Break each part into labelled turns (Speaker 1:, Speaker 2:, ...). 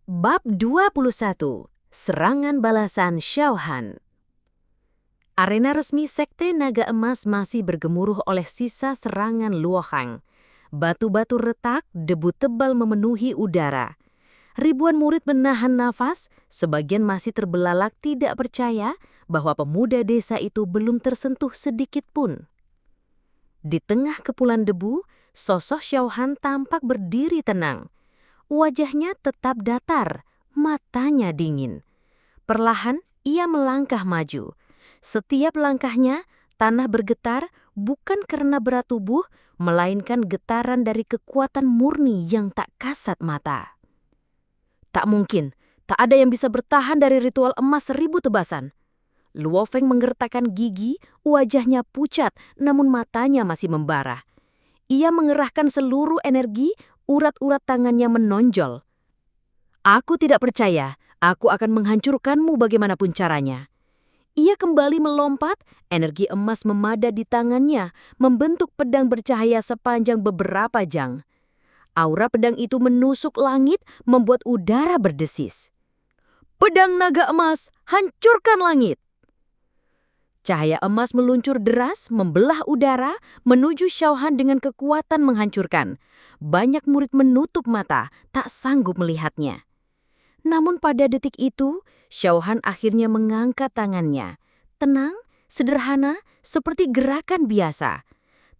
Speaker 1: Bab 21. Serangan balasan Xiaohan. Arena resmi Sekte Naga Emas masih bergemuruh oleh sisa serangan Luohang. Batu-batu retak, debu tebal memenuhi udara. Ribuan murid menahan nafas, sebagian masih terbelalak tidak percaya bahwa pemuda desa itu belum tersentuh sedikit pun. Di tengah kepulan debu, sosok Xiaohan tampak berdiri tenang. Wajahnya tetap datar, matanya dingin. Perlahan ia melangkah maju. Setiap langkahnya, tanah bergetar bukan karena berat tubuh, melainkan getaran dari kekuatan murni yang tak kasat mata. Tak mungkin, tak ada yang bisa bertahan dari ritual emas 1000 tebasan. Luo Feng menggertakkan gigi, wajahnya pucat, namun matanya masih membara. Ia mengerahkan seluruh energi, urat-urat tangannya menonjol. Aku tidak percaya, aku akan menghancurkanmu bagaimanapun caranya. Ia kembali melompat, energi emas memadat di tangannya, membentuk pedang bercahaya sepanjang beberapa jang. Aura pedang itu menusuk langit, membuat udara berdesis. Pedang naga emas, hancurkan langit! Cahaya emas meluncur deras, membelah udara, menuju Xiaohan dengan kekuatan menghancurkan. Banyak murid menutup mata, tak sanggup melihatnya. Namun pada detik itu, Xiaohan akhirnya mengangkat tangannya. Tenang, sederhana, seperti gerakan biasa.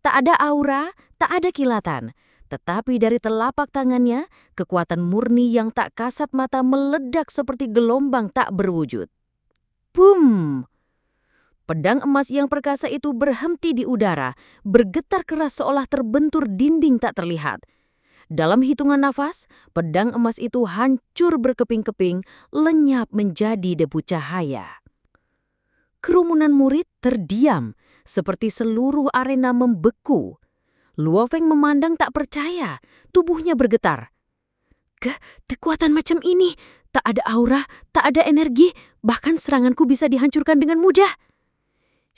Speaker 1: Tak ada aura, tak ada kilatan. Tetapi dari telapak tangannya, kekuatan murni yang tak kasat mata meledak seperti gelombang tak berwujud. Boom! Pedang emas yang perkasa itu berhenti di udara, bergetar keras seolah terbentur dinding tak terlihat. Dalam hitungan nafas, pedang emas itu hancur berkeping-keping, lenyap menjadi debu cahaya. Kerumunan murid terdiam, seperti seluruh arena membeku. Luo Feng memandang tak percaya, tubuhnya bergetar. Kekuatan macam ini, tak ada aura, tak ada energi, bahkan seranganku bisa dihancurkan dengan mudah.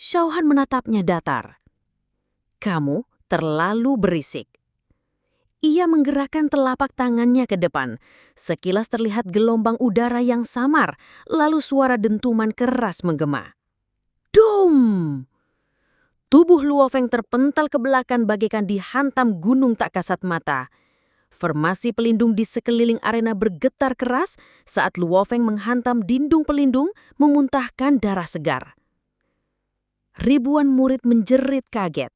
Speaker 1: Xiaohan menatapnya datar. Kamu terlalu berisik. Ia menggerakkan telapak tangannya ke depan. Sekilas terlihat gelombang udara yang samar, lalu suara dentuman keras menggema. Dum! Tubuh Luo Feng terpental ke belakang bagaikan dihantam gunung tak kasat mata. Formasi pelindung di sekeliling arena bergetar keras saat Luo Feng menghantam dinding pelindung, memuntahkan darah segar. Ribuan murid menjerit kaget.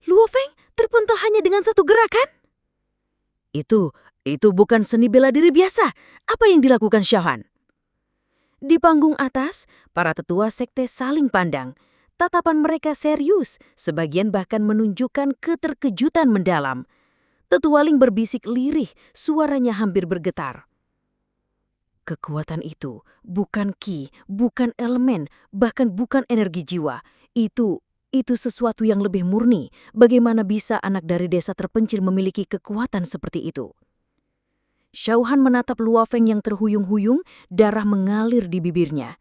Speaker 1: Luo Feng terpental hanya dengan satu gerakan? Itu bukan seni bela diri biasa. Apa yang dilakukan Xiaohan? Di panggung atas, para tetua sekte saling pandang. Tatapan mereka serius, sebagian bahkan menunjukkan keterkejutan mendalam. Tetua Ling berbisik lirih, suaranya hampir bergetar. Kekuatan itu bukan ki, bukan elemen, bahkan bukan energi jiwa. Itu sesuatu yang lebih murni. Bagaimana bisa anak dari desa terpencil memiliki kekuatan seperti itu? Xiaohan menatap Luo Feng yang terhuyung-huyung, darah mengalir di bibirnya.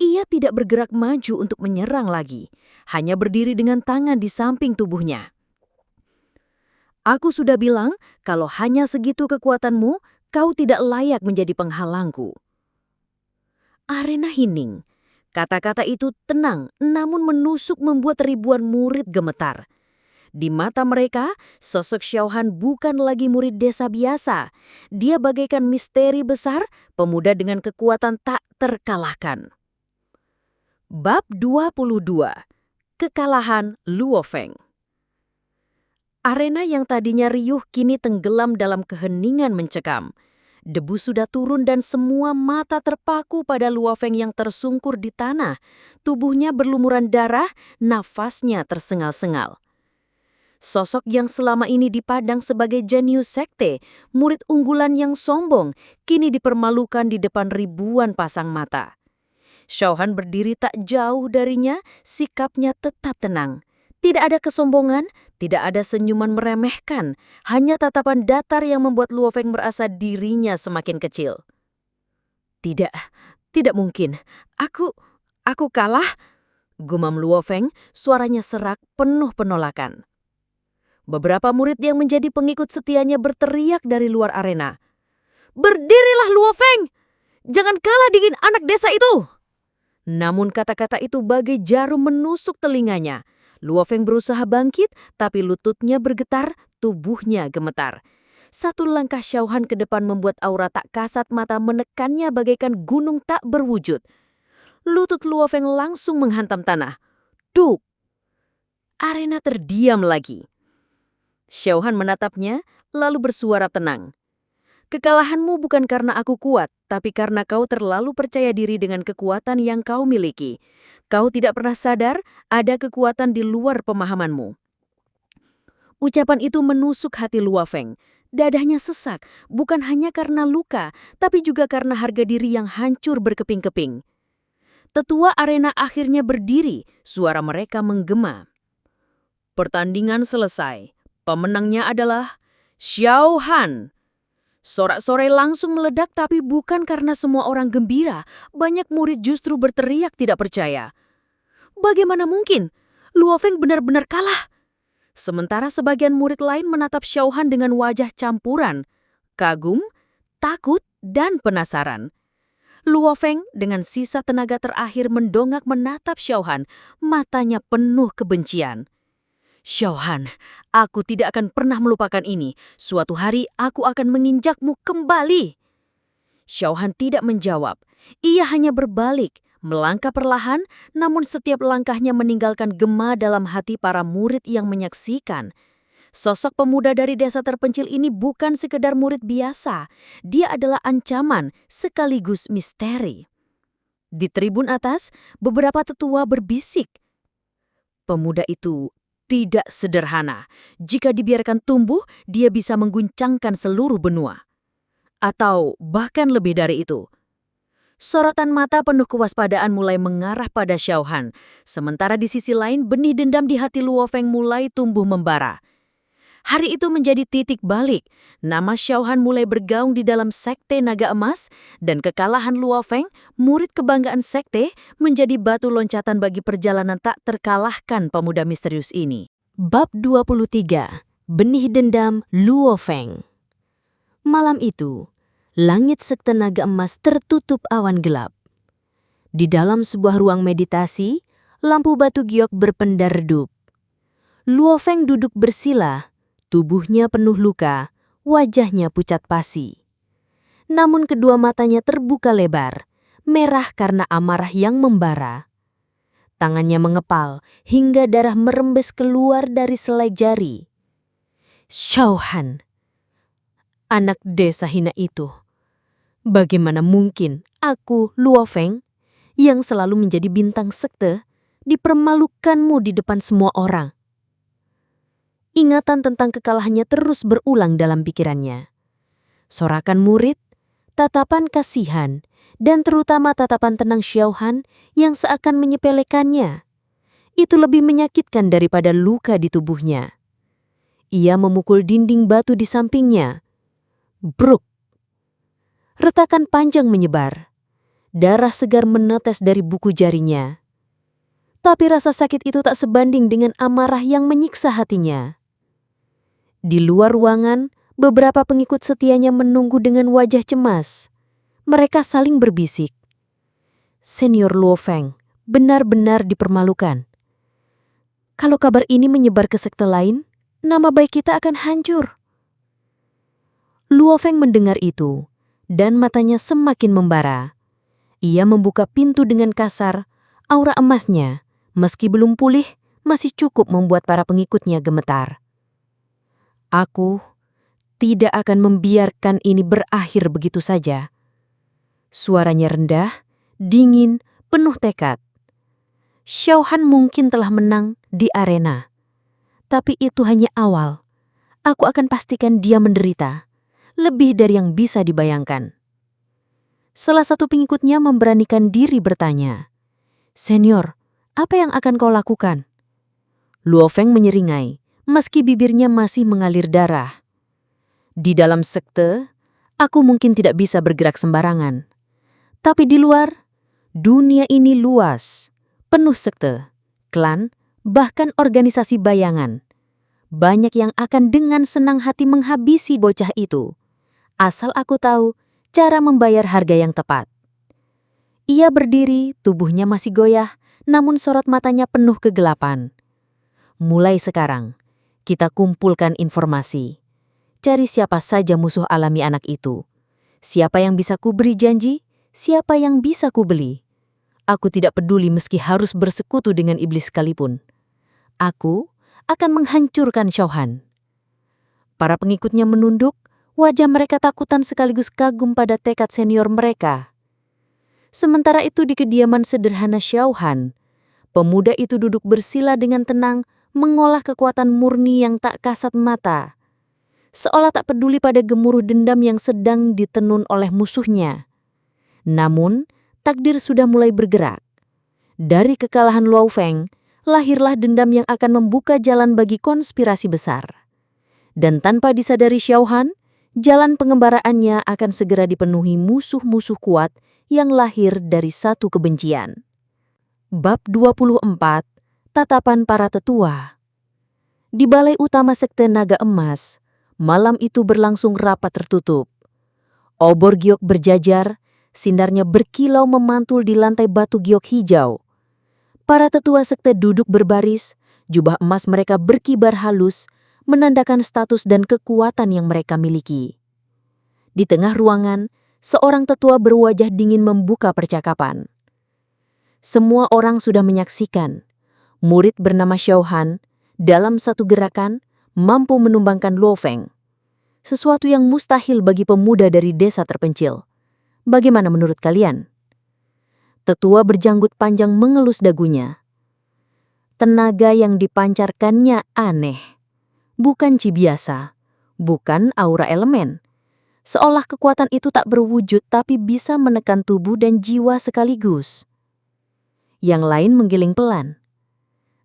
Speaker 1: Ia tidak bergerak maju untuk menyerang lagi, hanya berdiri dengan tangan di samping tubuhnya. Aku sudah bilang, kalau hanya segitu kekuatanmu, kau tidak layak menjadi penghalangku. Arena hening. Kata-kata itu tenang, namun menusuk membuat ribuan murid gemetar. Di mata mereka, sosok Xiaohan bukan lagi murid desa biasa. Dia bagaikan misteri besar, pemuda dengan kekuatan tak terkalahkan. Bab 22. Kekalahan Luo Feng. Arena yang tadinya riuh kini tenggelam dalam keheningan mencekam. Debu sudah turun dan semua mata terpaku pada Luo Feng yang tersungkur di tanah. Tubuhnya berlumuran darah, nafasnya tersengal-sengal. Sosok yang selama ini dipandang sebagai jenius sekte, murid unggulan yang sombong, kini dipermalukan di depan ribuan pasang mata. Xiaohan berdiri tak jauh darinya, sikapnya tetap tenang. Tidak ada kesombongan, tidak ada senyuman meremehkan, hanya tatapan datar yang membuat Luo Feng merasa dirinya semakin kecil. Tidak mungkin. Aku kalah, gumam Luo Feng, suaranya serak penuh penolakan. Beberapa murid yang menjadi pengikut setianya berteriak dari luar arena. Berdirilah Luo Feng! Jangan kalah dengan anak desa itu!" Namun kata-kata itu bagai jarum menusuk telinganya. Luo Feng berusaha bangkit, tapi lututnya bergetar, tubuhnya gemetar. Satu langkah Xiaohan ke depan membuat aura tak kasat mata menekannya bagaikan gunung tak berwujud. Lutut Luo Feng langsung menghantam tanah. Duk! Arena terdiam lagi. Xiaohan menatapnya, lalu bersuara tenang. "Kekalahanmu bukan karena aku kuat, tapi karena kau terlalu percaya diri dengan kekuatan yang kau miliki. Kau tidak pernah sadar ada kekuatan di luar pemahamanmu." Ucapan itu menusuk hati Luo Feng. Dadanya sesak, bukan hanya karena luka, tapi juga karena harga diri yang hancur berkeping-keping. Tetua arena akhirnya berdiri, suara mereka menggema. Pertandingan selesai. Pemenangnya adalah Xiaohan. Sorak-sorai langsung meledak, tapi bukan karena semua orang gembira. Banyak murid justru berteriak tidak percaya. Bagaimana mungkin? Luo Feng benar-benar kalah. Sementara sebagian murid lain menatap Xiaohan dengan wajah campuran, kagum, takut, dan penasaran. Luo Feng dengan sisa tenaga terakhir mendongak menatap Xiaohan, matanya penuh kebencian. "Xiaohan, aku tidak akan pernah melupakan ini. Suatu hari aku akan menginjakmu kembali." Xiaohan tidak menjawab. Ia hanya berbalik, melangkah perlahan, namun setiap langkahnya meninggalkan gema dalam hati para murid yang menyaksikan. Sosok pemuda dari desa terpencil ini bukan sekedar murid biasa. Dia adalah ancaman sekaligus misteri. Di tribun atas, beberapa tetua berbisik. Pemuda itu tidak sederhana. Jika dibiarkan tumbuh, dia bisa mengguncangkan seluruh benua. Atau bahkan lebih dari itu. Sorotan mata penuh kewaspadaan mulai mengarah pada Xiaohan. Sementara di sisi lain, benih dendam di hati Luo Feng mulai tumbuh membara. Hari itu menjadi titik balik. Nama Xiaohan mulai bergaung di dalam sekte naga emas, dan kekalahan Luo Feng, murid kebanggaan sekte, menjadi batu loncatan bagi perjalanan tak terkalahkan pemuda misterius ini. Bab 23. Benih dendam Luo Feng. Malam itu, langit sekte naga emas tertutup awan gelap. Di dalam sebuah ruang meditasi, lampu batu giok berpendar redup. Luo Feng duduk bersila, tubuhnya penuh luka, wajahnya pucat pasi. Namun kedua matanya terbuka lebar, merah karena amarah yang membara. Tangannya mengepal hingga darah merembes keluar dari selai jari. Xiaohan, anak desa hina itu. Bagaimana mungkin aku, Luo Feng, yang selalu menjadi bintang sekte, dipermalukanmu di depan semua orang? Ingatan tentang kekalahannya terus berulang dalam pikirannya. Sorakan murid, tatapan kasihan, dan terutama tatapan tenang Xiaohan yang seakan menyepelekannya. Itu lebih menyakitkan daripada luka di tubuhnya. Ia memukul dinding batu di sampingnya. Bruk! Retakan panjang menyebar. Darah segar menetes dari buku jarinya. Tapi rasa sakit itu tak sebanding dengan amarah yang menyiksa hatinya. Di luar ruangan, beberapa pengikut setianya menunggu dengan wajah cemas. Mereka saling berbisik. Senior Luo Feng benar-benar dipermalukan. Kalau kabar ini menyebar ke sekte lain, nama baik kita akan hancur. Luo Feng mendengar itu, dan matanya semakin membara. Ia membuka pintu dengan kasar, aura emasnya, meski belum pulih, masih cukup membuat para pengikutnya gemetar. Aku tidak akan membiarkan ini berakhir begitu saja. Suaranya rendah, dingin, penuh tekad. Xiaohan mungkin telah menang di arena. Tapi itu hanya awal. Aku akan pastikan dia menderita. Lebih dari yang bisa dibayangkan. Salah satu pengikutnya memberanikan diri bertanya, "Senior, apa yang akan kau lakukan?" Luo Feng menyeringai, meski bibirnya masih mengalir darah. Di dalam sekte, aku mungkin tidak bisa bergerak sembarangan. Tapi di luar, dunia ini luas, penuh sekte, klan, bahkan organisasi bayangan. Banyak yang akan dengan senang hati menghabisi bocah itu. Asal aku tahu, cara membayar harga yang tepat. Ia berdiri, tubuhnya masih goyah, namun sorot matanya penuh kegelapan. Mulai sekarang, kita kumpulkan informasi. Cari siapa saja musuh alami anak itu. Siapa yang bisa kuberi janji, siapa yang bisa kubeli. Aku tidak peduli meski harus bersekutu dengan iblis sekalipun. Aku akan menghancurkan Xiaohan. Para pengikutnya menunduk, wajah mereka takutan sekaligus kagum pada tekad senior mereka. Sementara itu di kediaman sederhana Xiaohan, pemuda itu duduk bersila dengan tenang, mengolah kekuatan murni yang tak kasat mata. Seolah tak peduli pada gemuruh dendam yang sedang ditenun oleh musuhnya. Namun, takdir sudah mulai bergerak. Dari kekalahan Luo Feng, lahirlah dendam yang akan membuka jalan bagi konspirasi besar. Dan tanpa disadari Xiaohan, jalan pengembaraannya akan segera dipenuhi musuh-musuh kuat yang lahir dari satu kebencian. Bab 24, Tatapan Para Tetua. Di Balai Utama Sekte Naga Emas, malam itu berlangsung rapat tertutup. Obor giok berjajar, sinarnya berkilau memantul di lantai batu giok hijau. Para tetua sekte duduk berbaris, jubah emas mereka berkibar halus, menandakan status dan kekuatan yang mereka miliki. Di tengah ruangan, seorang tetua berwajah dingin membuka percakapan. Semua orang sudah menyaksikan, murid bernama Xiaohan, dalam satu gerakan, mampu menumbangkan Luo Feng. Sesuatu yang mustahil bagi pemuda dari desa terpencil. Bagaimana menurut kalian? Tetua berjanggut panjang mengelus dagunya. Tenaga yang dipancarkannya aneh. Bukan chi biasa, bukan aura elemen. Seolah kekuatan itu tak berwujud tapi bisa menekan tubuh dan jiwa sekaligus. Yang lain menggiling pelan.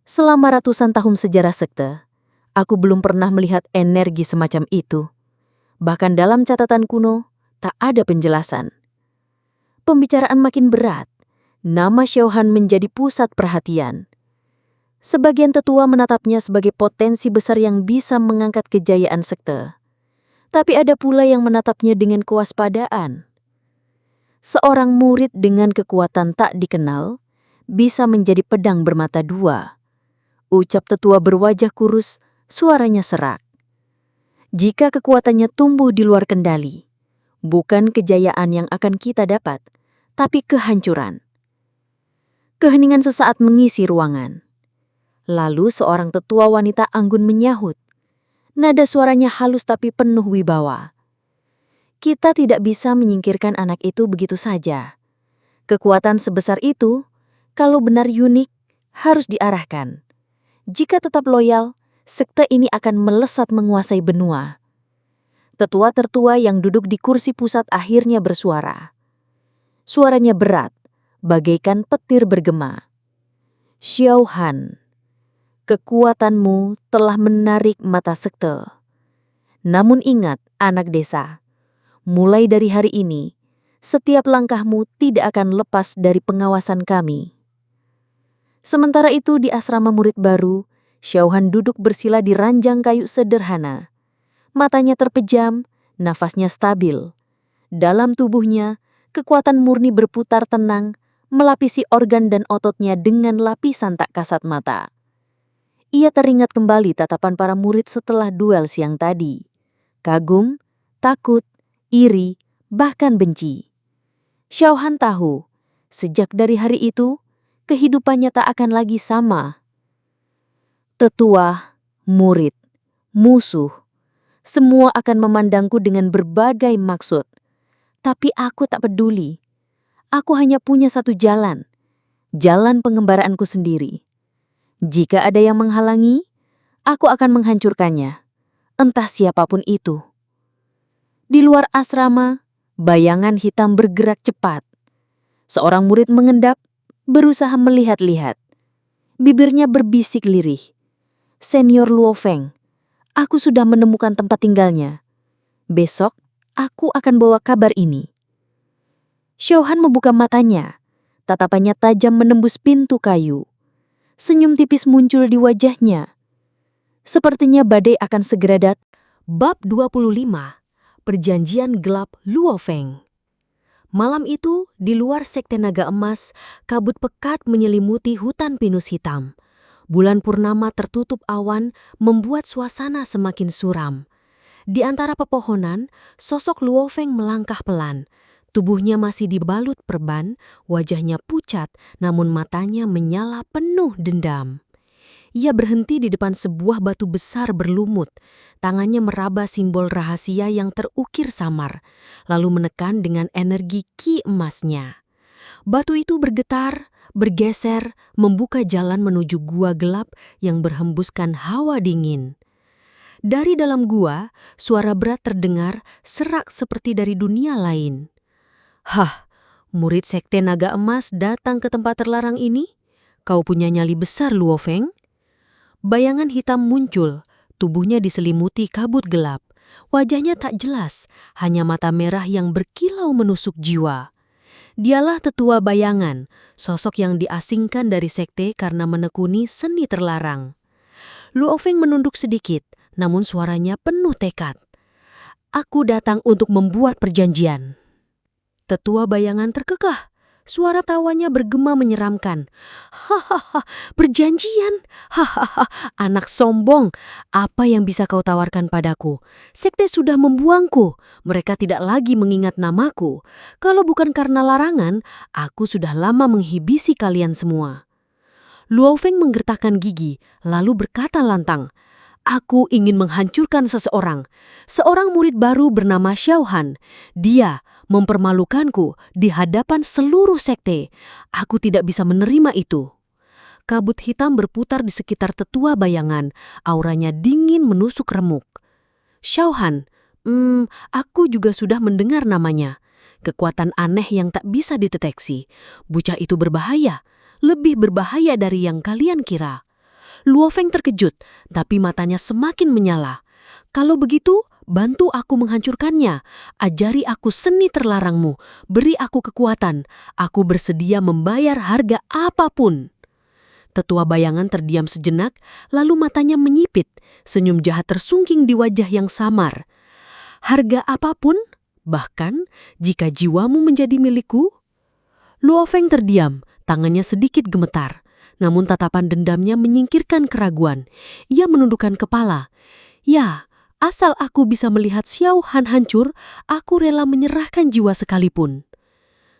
Speaker 1: Selama ratusan tahun sejarah sekte, aku belum pernah melihat energi semacam itu. Bahkan dalam catatan kuno, tak ada penjelasan. Pembicaraan makin berat. Nama Xiaohan menjadi pusat perhatian. Sebagian tetua menatapnya sebagai potensi besar yang bisa mengangkat kejayaan sekte. Tapi ada pula yang menatapnya dengan kewaspadaan. Seorang murid dengan kekuatan tak dikenal bisa menjadi pedang bermata dua. Ucap tetua berwajah kurus, suaranya serak. Jika kekuatannya tumbuh di luar kendali, bukan kejayaan yang akan kita dapat, tapi kehancuran. Keheningan sesaat mengisi ruangan. Lalu seorang tetua wanita anggun menyahut. Nada suaranya halus tapi penuh wibawa. Kita tidak bisa menyingkirkan anak itu begitu saja. Kekuatan sebesar itu, kalau benar unik, harus diarahkan. Jika tetap loyal, sekte ini akan melesat menguasai benua. Tetua tertua yang duduk di kursi pusat akhirnya bersuara. Suaranya berat, bagaikan petir bergema. Xiaohan, kekuatanmu telah menarik mata sekte. Namun ingat, anak desa, mulai dari hari ini, setiap langkahmu tidak akan lepas dari pengawasan kami. Sementara itu di asrama murid baru, Xiaohan duduk bersila di ranjang kayu sederhana. Matanya terpejam, nafasnya stabil. Dalam tubuhnya, kekuatan murni berputar tenang, melapisi organ dan ototnya dengan lapisan tak kasat mata. Ia teringat kembali tatapan para murid setelah duel siang tadi. Kagum, takut, iri, bahkan benci. Xiaohan tahu, sejak dari hari itu, kehidupannya tak akan lagi sama. Tetua, murid, musuh, semua akan memandangku dengan berbagai maksud. Tapi aku tak peduli. Aku hanya punya satu jalan. Jalan pengembaraanku sendiri. Jika ada yang menghalangi, aku akan menghancurkannya. Entah siapapun itu. Di luar asrama, bayangan hitam bergerak cepat. Seorang murid mengendap, berusaha melihat-lihat. Bibirnya berbisik lirih. Senior Luo Feng, aku sudah menemukan tempat tinggalnya. Besok, aku akan bawa kabar ini. Xiaohan membuka matanya. Tatapannya tajam menembus pintu kayu. Senyum tipis muncul di wajahnya. Sepertinya badai akan segera datang. Bab 25, Perjanjian Gelap Luo Feng. Malam itu, di luar Sekte Naga Emas, kabut pekat menyelimuti hutan pinus hitam. Bulan purnama tertutup awan membuat suasana semakin suram. Di antara pepohonan, sosok Luo Feng melangkah pelan. Tubuhnya masih dibalut perban, wajahnya pucat, namun matanya menyala penuh dendam. Ia berhenti di depan sebuah batu besar berlumut. Tangannya meraba simbol rahasia yang terukir samar, lalu menekan dengan energi ki emasnya. Batu itu bergetar, bergeser, membuka jalan menuju gua gelap yang berhembuskan hawa dingin. Dari dalam gua, suara berat terdengar serak seperti dari dunia lain. Hah, murid Sekte Naga Emas datang ke tempat terlarang ini? Kau punya nyali besar, Luo Feng? Bayangan hitam muncul, tubuhnya diselimuti kabut gelap. Wajahnya tak jelas, hanya mata merah yang berkilau menusuk jiwa. Dialah tetua bayangan, sosok yang diasingkan dari sekte karena menekuni seni terlarang. Luo Feng menunduk sedikit, namun suaranya penuh tekad. Aku datang untuk membuat perjanjian. Tetua bayangan terkekeh. Suara tawanya bergema menyeramkan. Hahaha, perjanjian. Hahaha, anak sombong. Apa yang bisa kau tawarkan padaku? Sekte sudah membuangku. Mereka tidak lagi mengingat namaku. Kalau bukan karena larangan, aku sudah lama menghibisi kalian semua. Luo Feng menggertakkan gigi, lalu berkata lantang. Aku ingin menghancurkan seseorang. Seorang murid baru bernama Xiaohan. Dia mempermalukanku di hadapan seluruh sekte. Aku tidak bisa menerima itu. Kabut hitam berputar di sekitar tetua bayangan. Auranya dingin menusuk remuk. Xiaohan, aku juga sudah mendengar namanya. Kekuatan aneh yang tak bisa dideteksi. Bocah itu berbahaya. Lebih berbahaya dari yang kalian kira. Luo Feng terkejut, tapi matanya semakin menyala. Kalau begitu, bantu aku menghancurkannya. Ajari aku seni terlarangmu. Beri aku kekuatan. Aku bersedia membayar harga apapun. Tetua bayangan terdiam sejenak, lalu matanya menyipit. Senyum jahat tersungking di wajah yang samar. Harga apapun? Bahkan jika jiwamu menjadi milikku? Luo Feng terdiam, tangannya sedikit gemetar. Namun tatapan dendamnya menyingkirkan keraguan. Ia menundukkan kepala. Ya, asal aku bisa melihat Xiaohan hancur, aku rela menyerahkan jiwa sekalipun.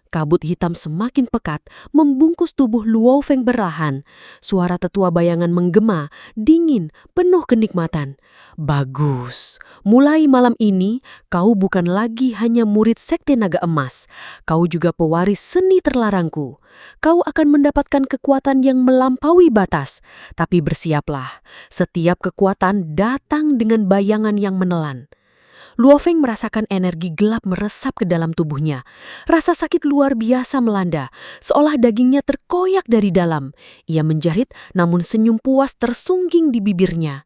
Speaker 1: Kabut hitam semakin pekat, membungkus tubuh Luo Feng berlahan. Suara tetua bayangan menggema, dingin, penuh kenikmatan. Bagus, mulai malam ini kau bukan lagi hanya murid Sekte Naga Emas. Kau juga pewaris seni terlarangku. Kau akan mendapatkan kekuatan yang melampaui batas. Tapi bersiaplah, setiap kekuatan datang dengan bayangan yang menelan. Luo Feng merasakan energi gelap meresap ke dalam tubuhnya. Rasa sakit luar biasa melanda, seolah dagingnya terkoyak dari dalam. Ia menjerit, namun senyum puas tersungging di bibirnya.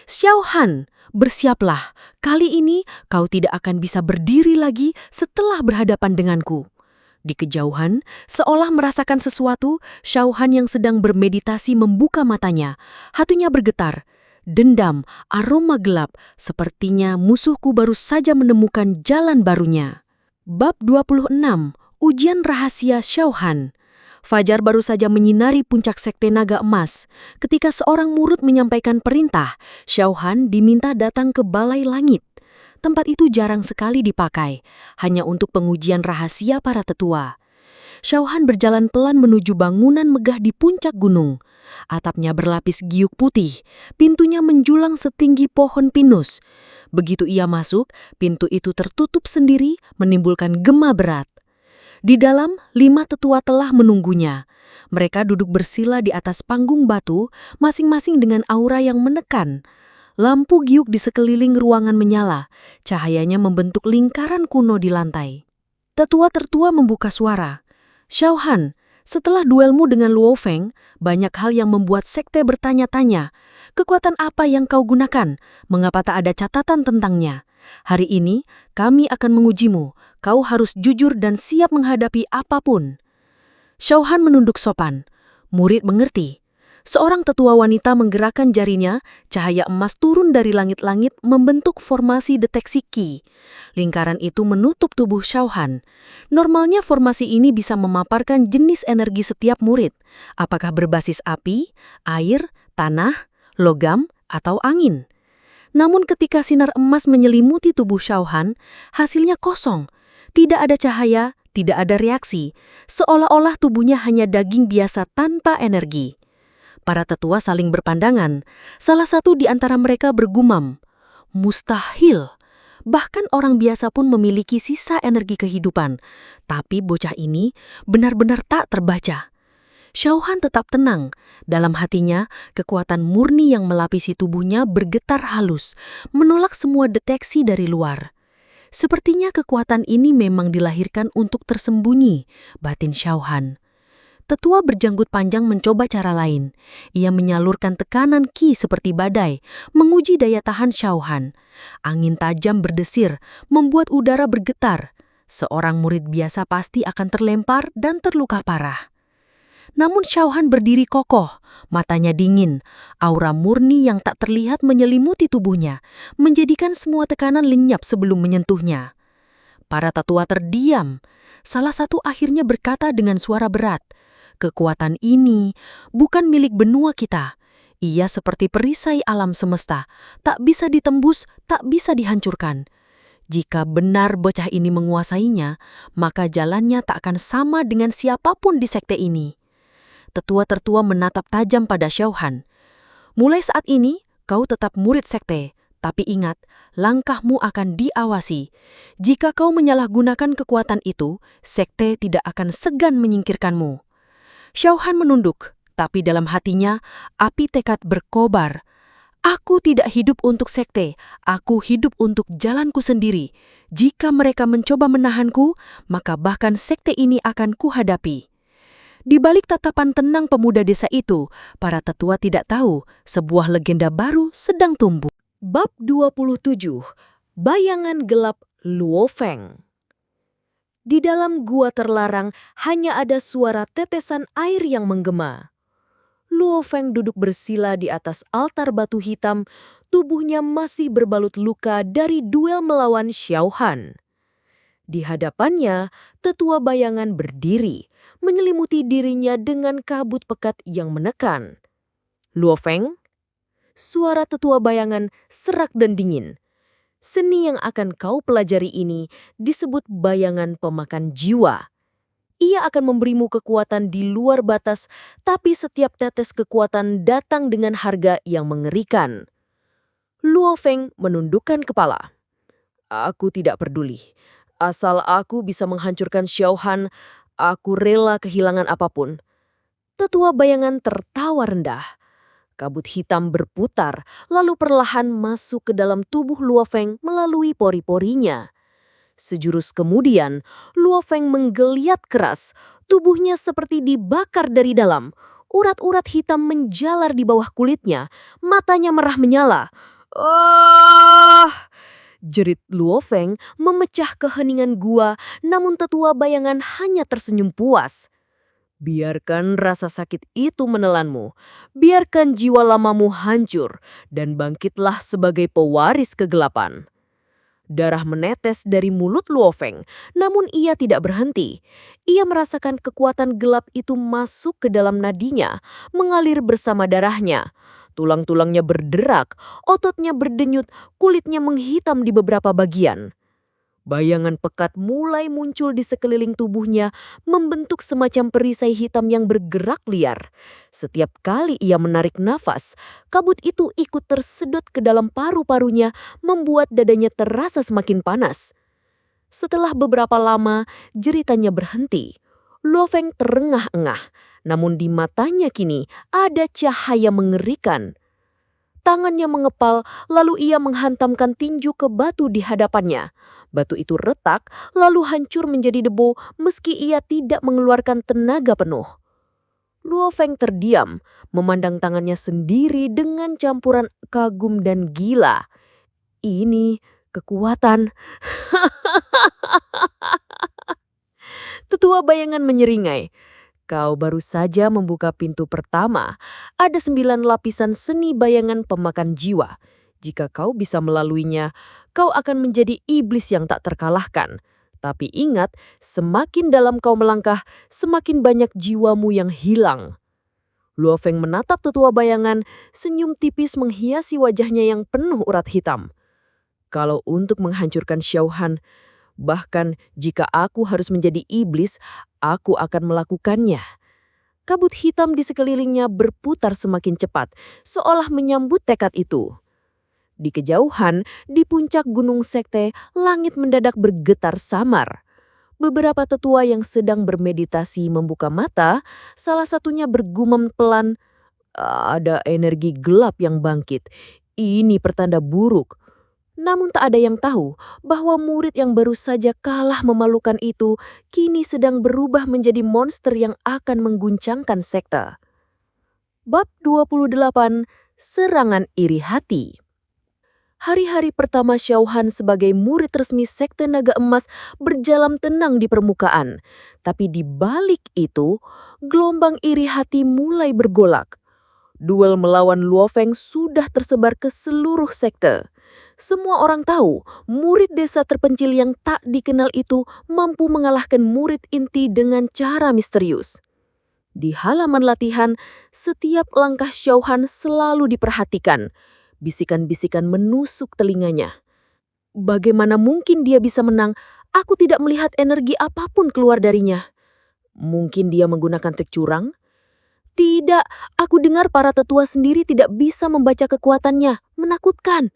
Speaker 1: Xiaohan, bersiaplah. Kali ini kau tidak akan bisa berdiri lagi setelah berhadapan denganku. Di kejauhan, seolah merasakan sesuatu, Xiaohan yang sedang bermeditasi membuka matanya. Hatinya bergetar. Dendam, aroma gelap, sepertinya musuhku baru saja menemukan jalan barunya. Bab 26, Ujian Rahasia Xiaohan. Fajar baru saja menyinari puncak Sekte Naga Emas. Ketika seorang murid menyampaikan perintah, Xiaohan diminta datang ke Balai Langit. Tempat itu jarang sekali dipakai, hanya untuk pengujian rahasia para tetua. Xiaohan berjalan pelan menuju bangunan megah di puncak gunung. Atapnya berlapis giuk putih, pintunya menjulang setinggi pohon pinus. Begitu ia masuk, pintu itu tertutup sendiri, menimbulkan gema berat. Di dalam, 5 tetua telah menunggunya. Mereka duduk bersila di atas panggung batu, masing-masing dengan aura yang menekan. Lampu giuk di sekeliling ruangan menyala, cahayanya membentuk lingkaran kuno di lantai. Tetua tertua membuka suara. Xiaohan, setelah duelmu dengan Luo Feng, banyak hal yang membuat sekte bertanya-tanya. Kekuatan apa yang kau gunakan? Mengapa tak ada catatan tentangnya? Hari ini, kami akan mengujimu. Kau harus jujur dan siap menghadapi apapun. Xiaohan menunduk sopan. Murid mengerti.
Speaker 2: Seorang tetua wanita menggerakkan jarinya, cahaya emas turun dari langit-langit membentuk formasi deteksi Qi. Lingkaran itu menutup tubuh Xiaohan. Normalnya formasi ini bisa memaparkan jenis energi setiap murid, apakah berbasis api, air, tanah, logam, atau angin. Namun ketika sinar emas menyelimuti tubuh Xiaohan, hasilnya kosong. Tidak ada cahaya, tidak ada reaksi, seolah-olah tubuhnya hanya daging biasa tanpa energi. Para tetua saling berpandangan. Salah satu di antara mereka bergumam, "Mustahil. Bahkan orang biasa pun memiliki sisa energi kehidupan. Tapi bocah ini benar-benar tak terbaca." Xiaohan tetap tenang. Dalam hatinya, kekuatan murni yang melapisi tubuhnya bergetar halus, menolak semua deteksi dari luar. Sepertinya kekuatan ini memang dilahirkan untuk tersembunyi, batin Xiaohan. Tetua berjanggut panjang mencoba cara lain. Ia menyalurkan tekanan Qi seperti badai, menguji daya tahan Xiaohan. Angin tajam berdesir, membuat udara bergetar. Seorang murid biasa pasti akan terlempar dan terluka parah. Namun Xiaohan berdiri kokoh, matanya dingin, aura murni yang tak terlihat menyelimuti tubuhnya, menjadikan semua tekanan lenyap sebelum menyentuhnya. Para tetua terdiam. Salah satu akhirnya berkata dengan suara berat, "Kekuatan ini bukan milik benua kita. Ia seperti perisai alam semesta, tak bisa ditembus, tak bisa dihancurkan. Jika benar bocah ini menguasainya, maka jalannya tak akan sama dengan siapapun di sekte ini." Tetua tertua menatap tajam pada Xiaohan. "Mulai saat ini, kau tetap murid sekte. Tapi ingat, langkahmu akan diawasi. Jika kau menyalahgunakan kekuatan itu, sekte tidak akan segan menyingkirkanmu." Xiaohan menunduk, tapi dalam hatinya, api tekad berkobar. "Aku tidak hidup untuk sekte, aku hidup untuk jalanku sendiri. Jika mereka mencoba menahanku, maka bahkan sekte ini akan kuhadapi." Di balik tatapan tenang pemuda desa itu, para tetua tidak tahu sebuah legenda baru sedang tumbuh.
Speaker 1: Bab 27. Bayangan gelap Luo Feng. Di dalam gua terlarang hanya ada suara tetesan air yang menggema. Luo Feng duduk bersila di atas altar batu hitam, tubuhnya masih berbalut luka dari duel melawan Xiaohan. Di hadapannya, tetua bayangan berdiri, menyelimuti dirinya dengan kabut pekat yang menekan. "Luo Feng?" Suara tetua bayangan serak dan dingin. "Seni yang akan kau pelajari ini disebut bayangan pemakan jiwa. Ia akan memberimu kekuatan di luar batas, tapi setiap tetes kekuatan datang dengan harga yang mengerikan." Luo Feng menundukkan kepala. "Aku tidak peduli. Asal aku bisa menghancurkan Xiaohan, aku rela kehilangan apapun." Tetua bayangan tertawa rendah. Kabut hitam berputar, lalu perlahan masuk ke dalam tubuh Luo Feng melalui pori-porinya. Sejurus kemudian, Luo Feng menggeliat keras, tubuhnya seperti dibakar dari dalam. Urat-urat hitam menjalar di bawah kulitnya, matanya merah menyala. "Ah!" jerit Luo Feng memecah keheningan gua, namun tetua bayangan hanya tersenyum puas. "Biarkan rasa sakit itu menelanmu, biarkan jiwa lamamu hancur, dan bangkitlah sebagai pewaris kegelapan." Darah menetes dari mulut Luo Feng, namun ia tidak berhenti. Ia merasakan kekuatan gelap itu masuk ke dalam nadinya, mengalir bersama darahnya. Tulang-tulangnya berderak, ototnya berdenyut, kulitnya menghitam di beberapa bagian. Bayangan pekat mulai muncul di sekeliling tubuhnya, membentuk semacam perisai hitam yang bergerak liar. Setiap kali ia menarik nafas, kabut itu ikut tersedot ke dalam paru-parunya, membuat dadanya terasa semakin panas. Setelah beberapa lama, jeritannya berhenti. Luo Feng terengah-engah, namun di matanya kini ada cahaya mengerikan. Tangannya mengepal, lalu ia menghantamkan tinju ke batu di hadapannya. Batu itu retak, lalu hancur menjadi debu meski ia tidak mengeluarkan tenaga penuh. Luo Feng terdiam, memandang tangannya sendiri dengan campuran kagum dan gila. Ini kekuatan. Tetua bayangan menyeringai.
Speaker 2: Kau baru saja membuka pintu pertama. Ada 9 lapisan seni bayangan pemakan jiwa. Jika kau bisa melaluinya, kau akan menjadi iblis yang tak terkalahkan. Tapi ingat, semakin dalam kau melangkah, semakin banyak jiwamu yang hilang. Luo Feng menatap tetua bayangan, senyum tipis menghiasi wajahnya yang penuh urat hitam. Kalau untuk menghancurkan Xiaohan, bahkan jika aku harus menjadi iblis, aku akan melakukannya. Kabut hitam di sekelilingnya berputar semakin cepat, seolah menyambut tekad itu. Di kejauhan, di puncak Gunung Sekte, langit mendadak bergetar samar. Beberapa tetua yang sedang bermeditasi membuka mata, salah satunya bergumam pelan, "Ada energi gelap yang bangkit. Ini pertanda buruk." Namun tak ada yang tahu bahwa murid yang baru saja kalah memalukan itu kini sedang berubah menjadi monster yang akan mengguncangkan sekte. Bab 28, Serangan Iri Hati. Hari-hari pertama Xiaohan sebagai murid resmi Sekte Naga Emas berjalan tenang di permukaan. Tapi di balik itu, gelombang iri hati mulai bergolak. Duel melawan Luo Feng sudah tersebar ke seluruh sekte. Semua orang tahu, murid desa terpencil yang tak dikenal itu mampu mengalahkan murid inti dengan cara misterius. Di halaman latihan, setiap langkah Xiaohan selalu diperhatikan. Bisikan-bisikan menusuk telinganya. Bagaimana mungkin dia bisa menang? Aku tidak melihat energi apapun keluar darinya. Mungkin dia menggunakan trik curang? Tidak, aku dengar para tetua sendiri tidak bisa membaca kekuatannya. Menakutkan.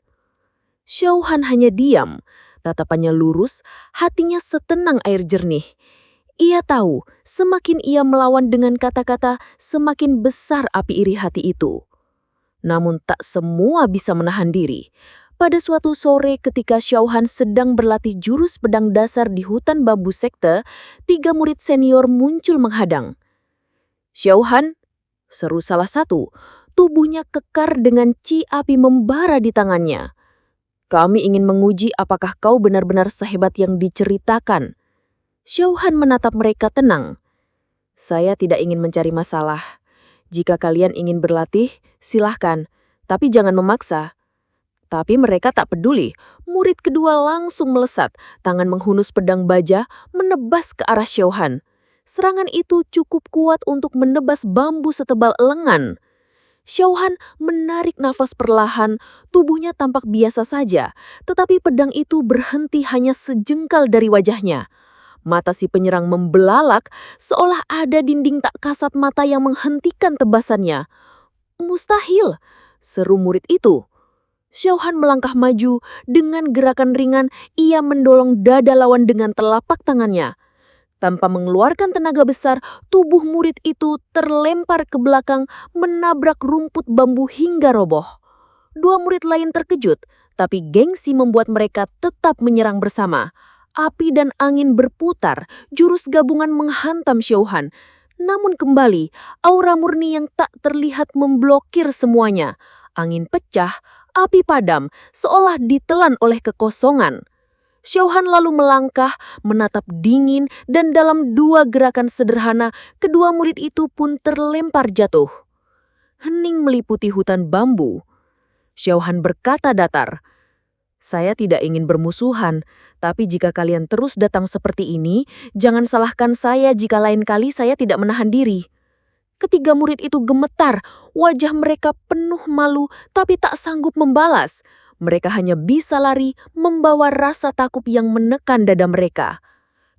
Speaker 2: Xiaohan hanya diam, tatapannya lurus, hatinya setenang air jernih. Ia tahu, semakin ia melawan dengan kata-kata, semakin besar api iri hati itu. Namun tak semua bisa menahan diri. Pada suatu sore ketika Xiaohan sedang berlatih jurus pedang dasar di hutan bambu sekte, 3 murid senior muncul menghadang. "Xiaohan," seru salah satu, tubuhnya kekar dengan ci api membara di tangannya. "Kami ingin menguji apakah kau benar-benar sehebat yang diceritakan." Xiaohan menatap mereka tenang. "Saya tidak ingin mencari masalah. Jika kalian ingin berlatih, silahkan, tapi jangan memaksa." Tapi mereka tak peduli. Murid kedua langsung melesat, tangan menghunus pedang baja, menebas ke arah Xiaohan. Serangan itu cukup kuat untuk menebas bambu setebal lengan. Xiaohan menarik nafas perlahan, tubuhnya tampak biasa saja, tetapi pedang itu berhenti hanya sejengkal dari wajahnya. Mata si penyerang membelalak, seolah ada dinding tak kasat mata yang menghentikan tebasannya. "Mustahil," seru murid itu. Xiaohan melangkah maju, dengan gerakan ringan ia mendolong dada lawan dengan telapak tangannya. Tanpa mengeluarkan tenaga besar, tubuh murid itu terlempar ke belakang, menabrak rumput bambu hingga roboh. 2 murid lain terkejut, tapi gengsi membuat mereka tetap menyerang bersama. Api dan angin berputar, jurus gabungan menghantam Xiaohan. Namun kembali, aura murni yang tak terlihat memblokir semuanya. Angin pecah, api padam, seolah ditelan oleh kekosongan. Xiaohan lalu melangkah, menatap dingin, dan dalam 2 gerakan sederhana, kedua murid itu pun terlempar jatuh. Hening meliputi hutan bambu. Xiaohan berkata datar, "Saya tidak ingin bermusuhan, tapi jika kalian terus datang seperti ini, jangan salahkan saya jika lain kali saya tidak menahan diri." Ketiga murid itu gemetar, wajah mereka penuh malu tapi tak sanggup membalas. Mereka hanya bisa lari, membawa rasa takut yang menekan dada mereka.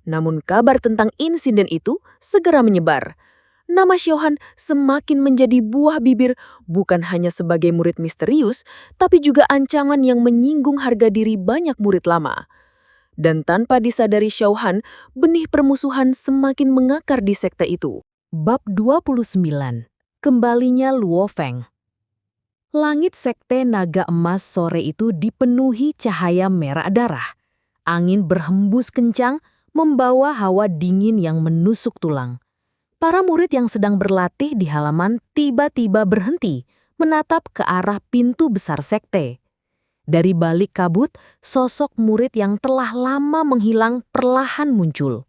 Speaker 2: Namun kabar tentang insiden itu segera menyebar. Nama Xiaohan semakin menjadi buah bibir, bukan hanya sebagai murid misterius, tapi juga ancaman yang menyinggung harga diri banyak murid lama. Dan tanpa disadari Xiaohan, benih permusuhan semakin mengakar di sekte itu. Bab 29. Kembalinya Luo Feng. Langit sekte naga emas sore itu dipenuhi cahaya merah darah. Angin berhembus kencang, membawa hawa dingin yang menusuk tulang. Para murid yang sedang berlatih di halaman tiba-tiba berhenti, menatap ke arah pintu besar sekte. Dari balik kabut, sosok murid yang telah lama menghilang perlahan muncul.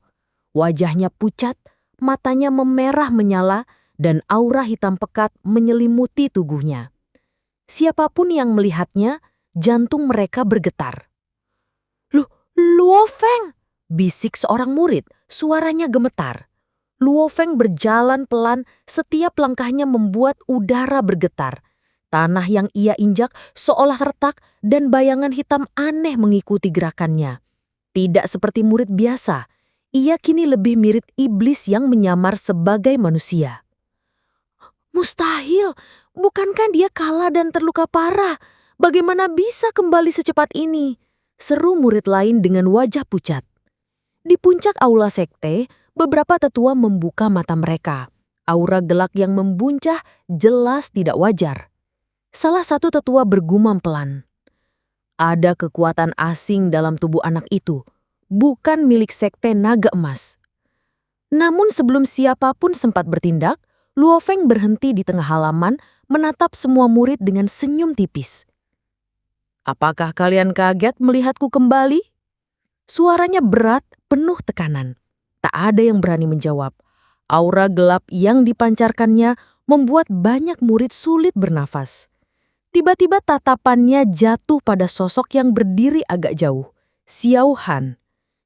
Speaker 2: Wajahnya pucat,
Speaker 1: matanya memerah menyala dan aura hitam pekat menyelimuti tubuhnya. Siapapun yang melihatnya, jantung mereka bergetar. Luo Feng!" bisik seorang murid, suaranya gemetar. Luo Feng berjalan pelan, setiap langkahnya membuat udara bergetar. Tanah yang ia injak seolah retak dan bayangan hitam aneh mengikuti gerakannya. Tidak seperti murid biasa, ia kini lebih mirip iblis yang menyamar sebagai manusia. "Mustahil, bukankah dia kalah dan terluka parah? Bagaimana bisa kembali secepat ini?" seru murid lain dengan wajah pucat. Di puncak aula sekte, beberapa tetua membuka mata mereka. Aura gelak yang membuncah jelas tidak wajar. Salah satu tetua bergumam pelan. Ada kekuatan asing dalam tubuh anak itu, bukan milik sekte naga emas. Namun sebelum siapapun sempat bertindak, Luo Feng berhenti di tengah halaman menatap semua murid dengan senyum tipis. "Apakah kalian kaget melihatku kembali?" Suaranya berat, penuh tekanan. Tak ada yang berani menjawab. Aura gelap yang dipancarkannya membuat banyak murid sulit bernafas. Tiba-tiba tatapannya jatuh pada sosok yang berdiri agak jauh, Xiao Han.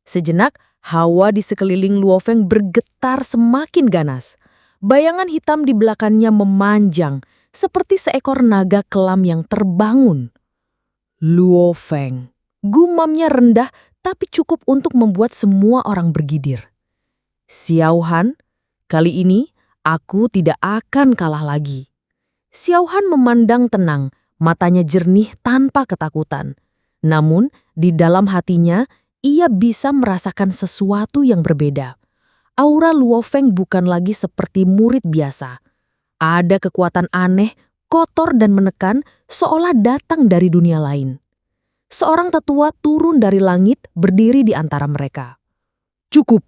Speaker 1: Sejenak, hawa di sekeliling Luo Feng bergetar semakin ganas. Bayangan hitam di belakangnya memanjang, seperti seekor naga kelam yang terbangun. "Luo Feng," gumamnya rendah tapi cukup untuk membuat semua orang bergidir. "Xiao Han, kali ini aku tidak akan kalah lagi." Xiao Han memandang tenang, matanya jernih tanpa ketakutan. Namun, di dalam hatinya, ia bisa merasakan sesuatu yang berbeda. Aura Luo Feng bukan lagi seperti murid biasa. Ada kekuatan aneh, kotor dan menekan, seolah datang dari dunia lain. Seorang tetua turun dari langit, berdiri di antara mereka. "Cukup.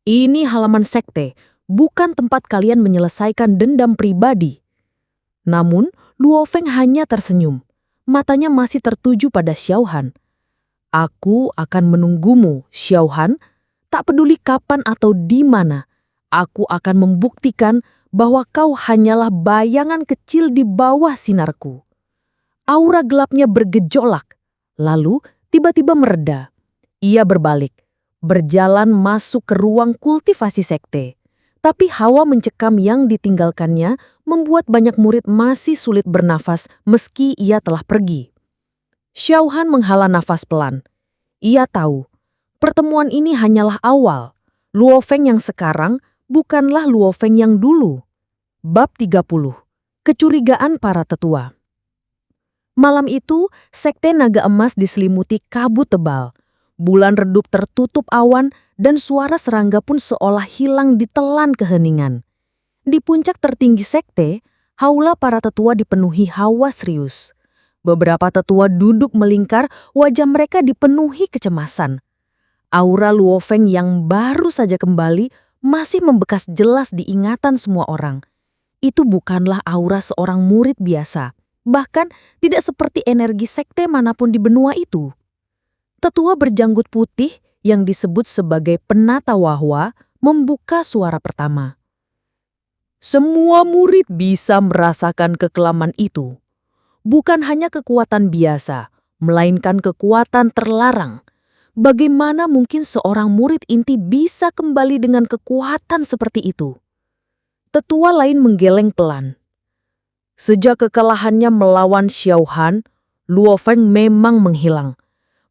Speaker 1: Ini halaman sekte, bukan tempat kalian menyelesaikan dendam pribadi." Namun, Luo Feng hanya tersenyum. Matanya masih tertuju pada Xiao Han. "Aku akan menunggumu, Xiao Han. Tak peduli kapan atau di mana, aku akan membuktikan bahwa kau hanyalah bayangan kecil di bawah sinarku." Aura gelapnya bergejolak, lalu tiba-tiba mereda. Ia berbalik, berjalan masuk ke ruang kultivasi sekte. Tapi hawa mencekam yang ditinggalkannya membuat banyak murid masih sulit bernafas meski ia telah pergi. Xiao Han menghela nafas pelan. Ia tahu, pertemuan ini hanyalah awal. Luo Feng yang sekarang bukanlah Luo Feng yang dulu. Bab 30. Kecurigaan para tetua. Malam itu, sekte naga emas diselimuti kabut tebal. Bulan redup tertutup awan dan suara serangga pun seolah hilang ditelan keheningan. Di puncak tertinggi sekte, haula para tetua dipenuhi hawa serius. Beberapa tetua duduk melingkar, wajah mereka dipenuhi kecemasan. Aura Luo Feng yang baru saja kembali masih membekas jelas di ingatan semua orang. Itu bukanlah aura seorang murid biasa, bahkan tidak seperti energi sekte manapun di benua itu. Tetua berjanggut putih yang disebut sebagai penata wahwa membuka suara pertama. Semua murid bisa merasakan kekelaman itu. Bukan hanya kekuatan biasa, melainkan kekuatan terlarang. Bagaimana mungkin seorang murid inti bisa kembali dengan kekuatan seperti itu? Tetua lain menggeleng pelan. Sejak kekalahannya melawan Xiao Han, Luo Feng memang menghilang.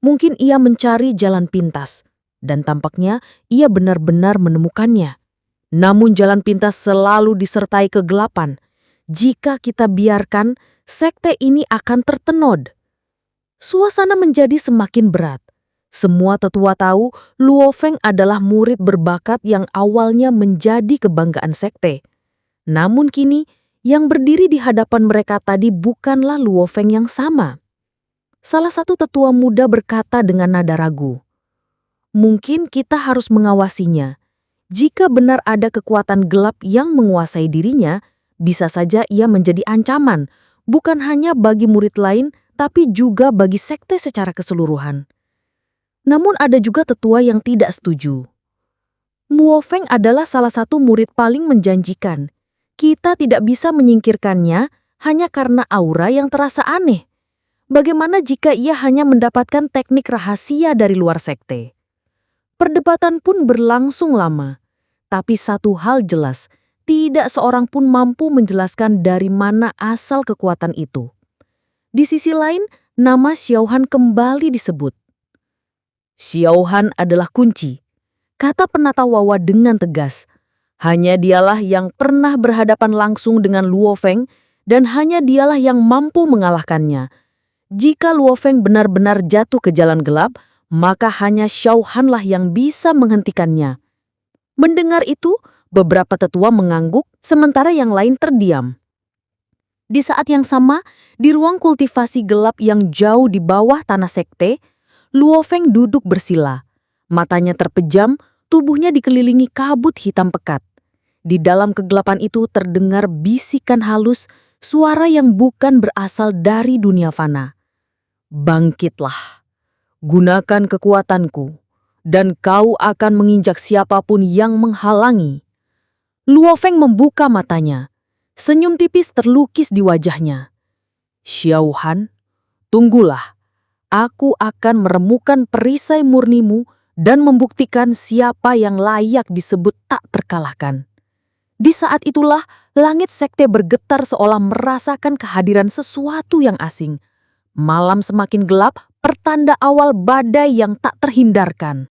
Speaker 1: Mungkin ia mencari jalan pintas, dan tampaknya ia benar-benar menemukannya. Namun jalan pintas selalu disertai kegelapan. Jika kita biarkan, sekte ini akan tertenod. Suasana menjadi semakin berat. Semua tetua tahu Luo Feng adalah murid berbakat yang awalnya menjadi kebanggaan sekte. Namun kini, yang berdiri di hadapan mereka tadi bukanlah Luo Feng yang sama. Salah satu tetua muda berkata dengan nada ragu, "Mungkin kita harus mengawasinya. Jika benar ada kekuatan gelap yang menguasai dirinya, bisa saja ia menjadi ancaman, bukan hanya bagi murid lain, tapi juga bagi sekte secara keseluruhan." Namun ada juga tetua yang tidak setuju.
Speaker 2: Luo Feng adalah salah satu murid paling menjanjikan. Kita tidak bisa menyingkirkannya hanya karena aura yang terasa aneh. Bagaimana jika ia hanya mendapatkan teknik rahasia dari luar sekte? Perdebatan pun berlangsung lama. Tapi satu hal jelas, tidak seorang pun mampu menjelaskan dari mana asal kekuatan itu. Di sisi lain, nama Xiaohan kembali disebut. Xiaohan adalah kunci, kata penata wawa dengan tegas. Hanya dialah yang pernah berhadapan langsung dengan Luo Feng dan hanya dialah yang mampu mengalahkannya. Jika Luo Feng benar-benar jatuh ke jalan gelap, maka hanya Xiaohanlah yang bisa menghentikannya. Mendengar itu, beberapa tetua mengangguk sementara yang lain terdiam. Di saat yang sama, di ruang kultivasi gelap yang jauh di bawah tanah sekte, Luo Feng duduk bersila. Matanya terpejam, tubuhnya dikelilingi kabut hitam pekat. Di dalam kegelapan itu terdengar bisikan halus, suara yang bukan berasal dari dunia fana. Bangkitlah, gunakan kekuatanku, dan kau akan menginjak siapapun yang menghalangi. Luo Feng membuka matanya. Senyum tipis terlukis di wajahnya. Xiaohan, tunggulah. Aku akan meremukan perisai murnimu dan membuktikan siapa yang layak disebut tak terkalahkan. Di saat itulah, langit sekte bergetar seolah merasakan kehadiran sesuatu yang asing. Malam semakin gelap, pertanda awal badai yang tak terhindarkan.